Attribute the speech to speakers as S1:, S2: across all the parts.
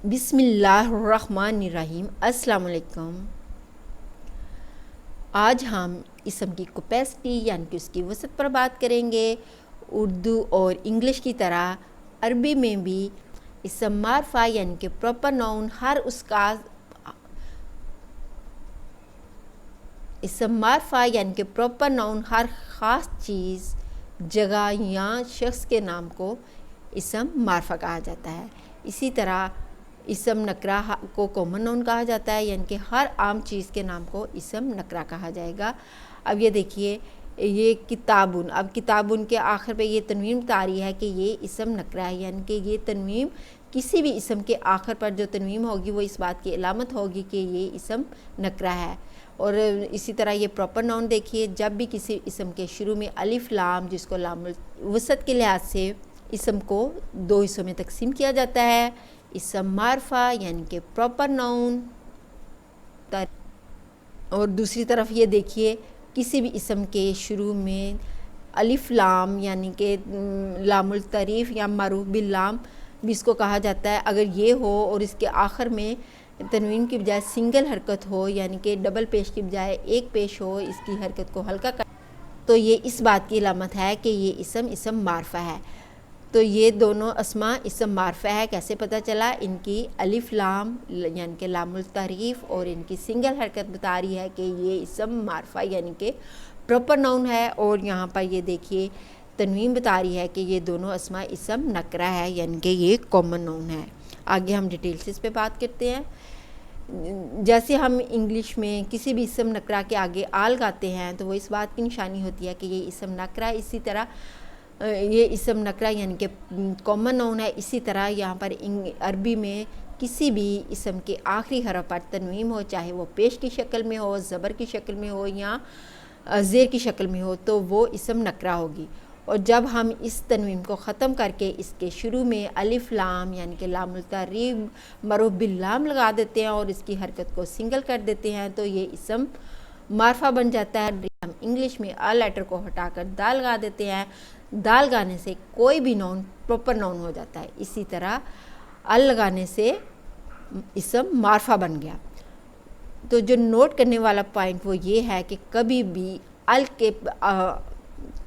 S1: बिस्मिल्लाहिर्रहमानिर्रहीम। अस्सलाम वालेकुम। आज हम इसम की कैपेसिटी यानी कि उसकी वसत पर बात करेंगे। उर्दू और इंग्लिश की तरह अरबी में भी इसम मारफा यानी कि प्रॉपर नाउन हर उसका इसम मारफा यानी कि प्रॉपर नाउन हर ख़ास चीज़, जगह या शख्स के नाम को इसम मारफा कहा जाता है। इसी तरह इसम नकरा को कॉमन नाउन कहा जाता है, यानी कि हर आम चीज़ के नाम को इसम नकरा कहा जाएगा। अब ये देखिए, ये किताबुन, अब किताबुन के आखिर पे ये तनवीन बता रही है कि ये इसम नकरा है, यानी कि ये तनवीन किसी भी इसम के आखिर पर जो तनवीन होगी वो इस बात की अलामत होगी कि ये इसम नकरा है। और इसी तरह ये प्रॉपर नाउन देखिए, जब भी किसी इसम के शुरू में अलिफ लाम, जिसको लामुल वसत के लिहाज से इसम को दो हिस्सों में तकसीम किया जाता है, इसम मारफा यानी कि प्रॉपर नाउन। और दूसरी तरफ ये देखिए, किसी भी इसम के शुरू में अलिफ लाम यानी कि लामुल तारीफ़ या मारूफ बिल लाम भी इसको कहा जाता है। अगर ये हो और इसके आखिर में तनवीन की बजाय सिंगल हरकत हो, यानी कि डबल पेश की बजाय एक पेश हो, इसकी हरकत को हल्का कर, तो ये इस बात की अलामत है कि ये इसम मारफा है। तो ये दोनों अस्मा इसम मारफा है। कैसे पता चला? इनकी अलिफ लाम यानी कि लामुल तारीफ़ और इनकी सिंगल हरकत बता रही है कि ये इसम मारफा यानी कि प्रॉपर नाउन है। और यहाँ पर ये देखिए, तनवीन बता रही है कि ये दोनों अस्मा इसम नकरा है, यानी कि ये कॉमन नाउन है। आगे हम डिटेल से इस पर बात करते हैं। जैसे हम इंग्लिश में किसी भी इसम नकरा के आगे आल गाते हैं तो वो इस बात की निशानी होती है कि ये इसम नकरा है। इसी तरह ये इसम नकरा यानी कि कॉमन नाउन है। इसी तरह यहाँ पर अरबी में किसी भी इसम के आखिरी हरफ पर तनवीन हो, चाहे वो पेश की शक्ल में हो, ज़बर की शक्ल में हो या ज़ेर की शक्ल में हो, तो वो इसम नकरा होगी। और जब हम इस तनवीन को ख़त्म करके इसके शुरू में अलिफ लाम यानी कि लामुल तारीफ़ मरूफ बिल लाम लगा देते हैं और इसकी हरकत को सिंगल कर देते हैं, तो ये इसम मारफा बन जाता है। हम इंग्लिश में अ लेटर को हटाकर दाल लगा देते हैं। दाल लगाने से कोई भी नाउन प्रॉपर नाउन हो जाता है। इसी तरह अल लगाने से इसम मारफा बन गया। तो जो नोट करने वाला पॉइंट वो ये है कि कभी भी अल के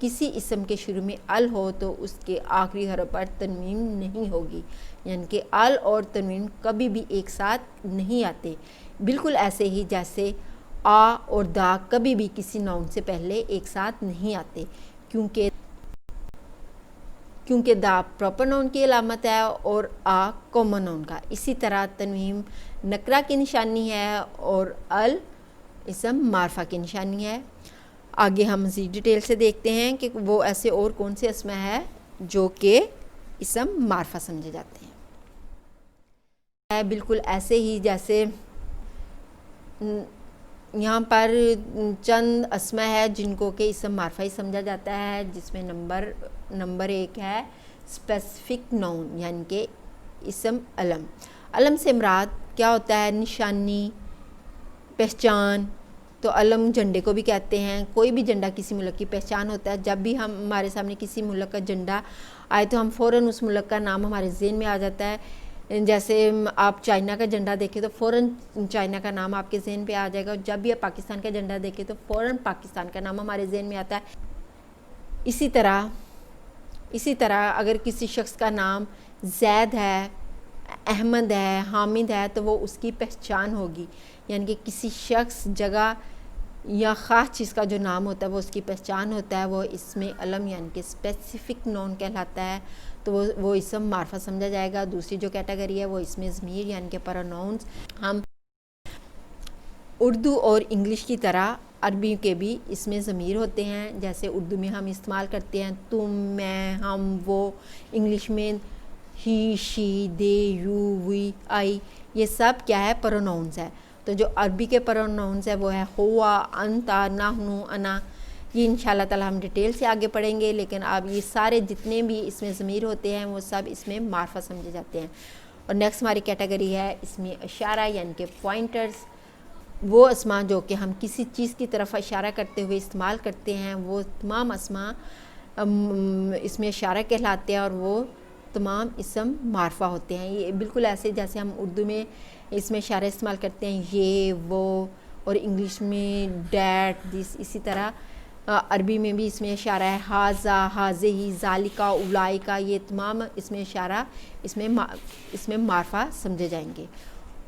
S1: किसी इसम के शुरू में अल हो तो उसके आखिरी हरफ पर तनवीन नहीं होगी, यानी कि अल और तनवीन कभी भी एक साथ नहीं आते। बिल्कुल ऐसे ही जैसे आ और दा कभी भी किसी नाउन से पहले एक साथ नहीं आते, क्योंकि दा प्रॉपर नाउन की अलामत है और आ कॉमन नाउन का। इसी तरह तनवीन नकरा की निशानी है और अल इसम मारफा की निशानी है। आगे हम मज़ीद डिटेल से देखते हैं कि वो ऐसे और कौन से अस्मा है जो कि इसम मारफा समझे जाते हैं। बिल्कुल ऐसे ही जैसे यहाँ पर चंद अस्मा है जिनको कि इसम मारफा ही समझा जाता है, जिसमें नंबर एक है स्पेसिफिक नाउन यानी कि इसम अलम। अलम से मुराद क्या होता है? निशानी, पहचान। तो अलम झंडे को भी कहते हैं। कोई भी झंडा किसी मुल्क की पहचान होता है। जब भी हमारे सामने किसी मुल्क का झंडा आए तो हम फ़ौरन उस मुल्क का नाम हमारे ज़हन में आ जाता है। जैसे आप चाइना का झंडा देखें तो फ़ौरन चाइना का नाम आपके ज़हन पे आ जाएगा। जब भी आप पाकिस्तान का झंडा देखें तो फ़ौरन पाकिस्तान का नाम हमारे ज़हन में आता है। इसी तरह अगर किसी शख्स का नाम जैद है, अहमद है, हामिद है, तो वो उसकी पहचान होगी, यानी कि किसी शख्स, जगह या ख़ास चीज़ का जो नाम होता है वो उसकी पहचान होता है। वो इसमें अलम यानी कि स्पेसिफिक नाउन कहलाता है, तो वो इसम मारफा समझा जाएगा। दूसरी जो कैटेगरी है वो इसमें ज़मीर यानी कि प्रोनाउंस। हम उर्दू और इंग्लिश की तरह अरबी के भी इसमें ज़मीर होते हैं। जैसे उर्दू में हम इस्तेमाल करते हैं तुम, मैं, हम, वो। इंग्लिश में ही, शी, दे, यू, वी, आई, ये सब क्या है? प्रोनाउंस है। तो जो अरबी के प्रोनाउंस है वो है हुआ, अंता, नहनु, अना। ये इंशाल्लाह ताला हम डिटेल से आगे पढ़ेंगे, लेकिन अब ये सारे जितने भी इसमें ज़मीर होते हैं वो सब इसमें मारफा समझे जाते हैं। और नेक्स्ट हमारी कैटेगरी है इसमें इशारा यानी कि पॉइंटर्स। वो अस्मा जो कि हम किसी चीज़ की तरफ इशारा करते हुए इस्तेमाल करते हैं, वो तमाम अस्मा इसमें इशारा कहलाते हैं और वो तमाम इसम मारफा होते हैं। ये बिल्कुल ऐसे जैसे हम उर्दू में इसमें इशारे इस्तेमाल करते हैं, ये वो, और इंग्लिश में डैट, दिस। इसी तरह अरबी में भी इसमें इशारा है, हाजा, हाजे ही, जालिका, उलाइका। ये तमाम इसमें इशारा इसमें मारफा समझे जाएंगे।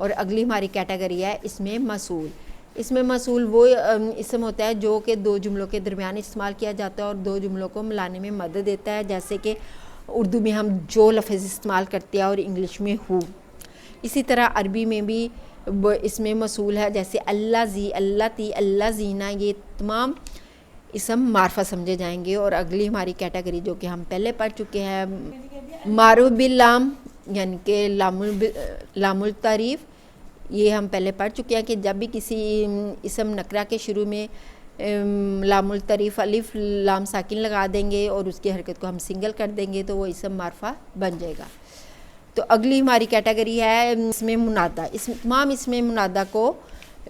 S1: और अगली हमारी कैटेगरी है इसमें मसूल। इसमें मसूल वो इसम होता है जो कि दो जुमलों के दरमियान इस्तेमाल किया जाता है और दो जुमलों को मिलाने में मदद देता है। जैसे कि उर्दू में हम जो लफ्ज़ इस्तेमाल करते हैं और इंग्लिश में हु। इसी तरह अरबी में भी इसमें मसूल है, जैसे अल्लाह जी, अल्लाह ती, अल्लाह जीना। ये तमाम इसम मारफा समझे जाएंगे। और अगली हमारी कैटेगरी जो कि हम पहले पढ़ चुके हैं, मारूफ बिल लाम, यानी कि लामुल तारीफ़। ये हम पहले पढ़ चुके हैं कि जब भी किसी इसम नकरा के शुरू में लामुल तारीफ़ अलिफ लाम साकिन लगा देंगे और उसकी हरकत को हम सिंगल कर देंगे तो वो इसम मारफा बन जाएगा। तो अगली हमारी कैटेगरी है इसमें मुनादा। तमाम इसमें मुनादा को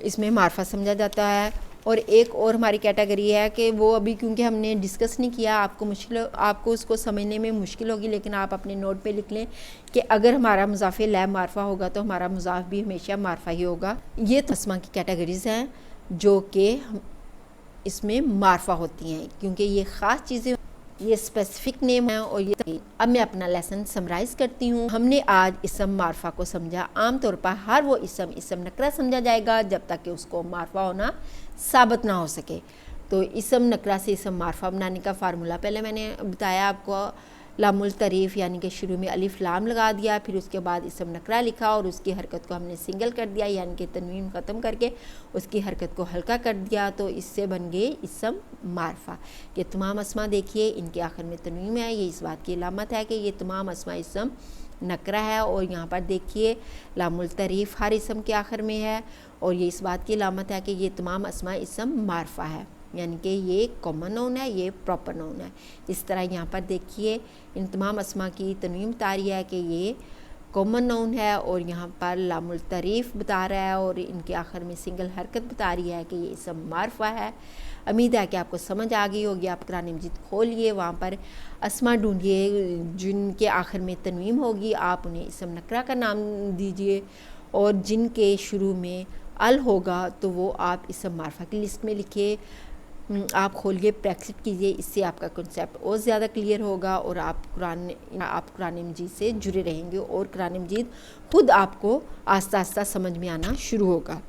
S1: इसमें मारफा समझा जाता है। और एक और हमारी कैटेगरी है कि वो अभी क्योंकि हमने डिस्कस नहीं किया, आपको उसको समझने में मुश्किल होगी, लेकिन आप अपने नोट पे लिख लें कि अगर हमारा मुज़ाफ़ लै मारफा होगा तो हमारा मुज़ाफ़ भी हमेशा मारफा ही होगा। ये तस्मा की कैटेगरीज़ हैं जो कि इसमें मारफा होती हैं, क्योंकि ये ख़ास चीज़ें, ये स्पेसिफिक नेम है। और ये अब मैं अपना लेसन समराइज़ करती हूँ। हमने आज इसम मारफा को समझा। आम तौर पर हर वो इसम नकरा समझा जाएगा जब तक कि उसको मारफा होना साबित ना हो सके। तो इसम नकरा से इसम मारफा बनाने का फार्मूला पहले मैंने बताया आपको। लामुल तारीफ़ यानी कि शुरू में अलिफ लाम लगा दिया, फिर उसके बाद इसम नकरा लिखा और उसकी हरकत को हमने सिंगल कर दिया, यानी कि तनवीन ख़त्म करके उसकी हरकत को हल्का कर दिया। तो इससे बन गए इसम मारफा। ये तमाम अस्मा देखिए इनके आखिर में तनवीन है, ये इस बात की अलामत है कि ये तमाम अस्मा इसम नकरा है। और यहाँ पर देखिए लामुल तारीफ़ हर इसम के आखिर में है और ये इस बात की अलामत है कि ये तमाम अस्मा इसम मारफा है, यानी कि ये कॉमन नाउन है, ये प्रॉपर नाउन है। इस तरह यहाँ पर देखिए इन तमाम अस्मा की तनवीन बता रही है कि ये कॉमन नाउन है और यहाँ पर लामुल तारीफ़ बता रहा है और इनके आखिर में सिंगल हरकत बता रही है कि ये इसम मारफा है। उम्मीद है कि आपको समझ आ गई होगी। आप कुरान मजीद खोलिए, वहाँ पर अस्मा ढूंढिए जिनके आखिर में तनवीन होगी, आप उन्हें इसम नकरा का नाम दीजिए और जिनके शुरू में अल होगा तो वो आप इसम मारफा की लिस्ट में लिखिए। आप खोलिए, प्रैक्टिस कीजिए, इससे आपका कॉन्सेप्ट और ज़्यादा क्लियर होगा और आप कुरान मजीद से जुड़े रहेंगे और कुरान मजीद खुद आपको आस्ता आस्ता समझ में आना शुरू होगा।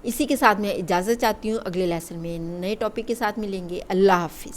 S1: इसी के साथ मैं इजाज़त चाहती हूँ। अगले लेसन में नए टॉपिक के साथ मिलेंगे। अल्लाह हाफिज़।